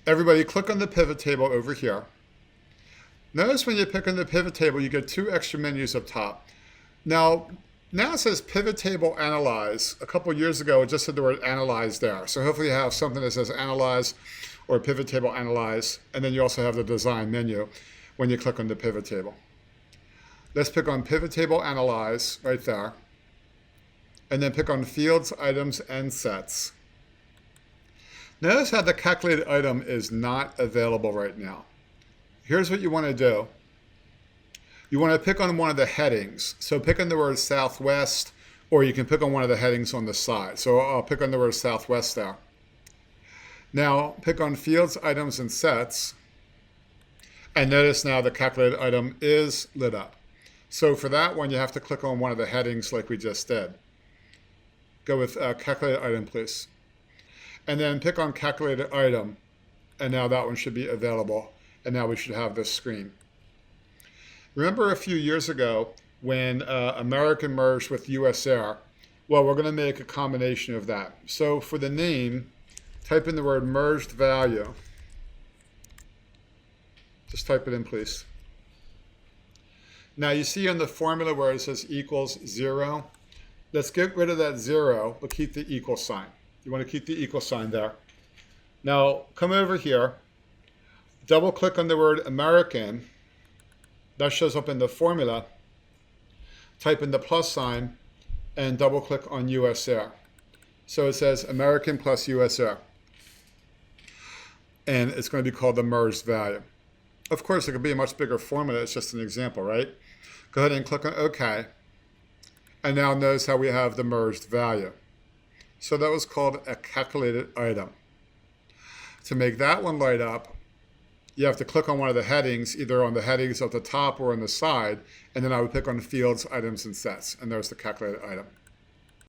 Everybody click on the pivot table over here. Notice when you pick on the pivot table, you get two extra menus up top. Now it says pivot table analyze. A couple years ago, it just said the word analyze there. So hopefully you have something that says analyze or pivot table analyze. And then you also have the design menu when you click on the pivot table. Let's pick on pivot table analyze right there. And then pick on fields, items, and sets. Notice how the calculated item is not available right now. Here's what you want to do. You want to pick on one of the headings. So pick on the word Southwest, or you can pick on one of the headings on the side. So I'll pick on the word Southwest there. Now pick on fields, items, and sets. And notice now the calculated item is lit up. So for that one, you have to click on one of the headings like we just did. Go with calculated item, please. And then pick on calculated item. And now that one should be available. And now we should have this screen. Remember a few years ago when American merged with US Air? Well, we're going to make a combination of that. So for the name, type in the word merged value. Just type it in, please. Now you see on the formula where it says equals 0. Let's get rid of that 0, but keep the equal sign. You want to keep the equal sign there. Now come over here, double click on the word American. That shows up in the formula. Type in the plus sign and double click on US Air. So it says American plus US Air. And it's going to be called the merged value. Of course, it could be a much bigger formula. It's just an example, right? Go ahead and click on OK. And now notice how we have the merged value. So that was called a calculated item. To make that one light up, you have to click on one of the headings, either on the headings at the top or on the side, and then I would pick on fields, items, and sets. And there's the calculated item.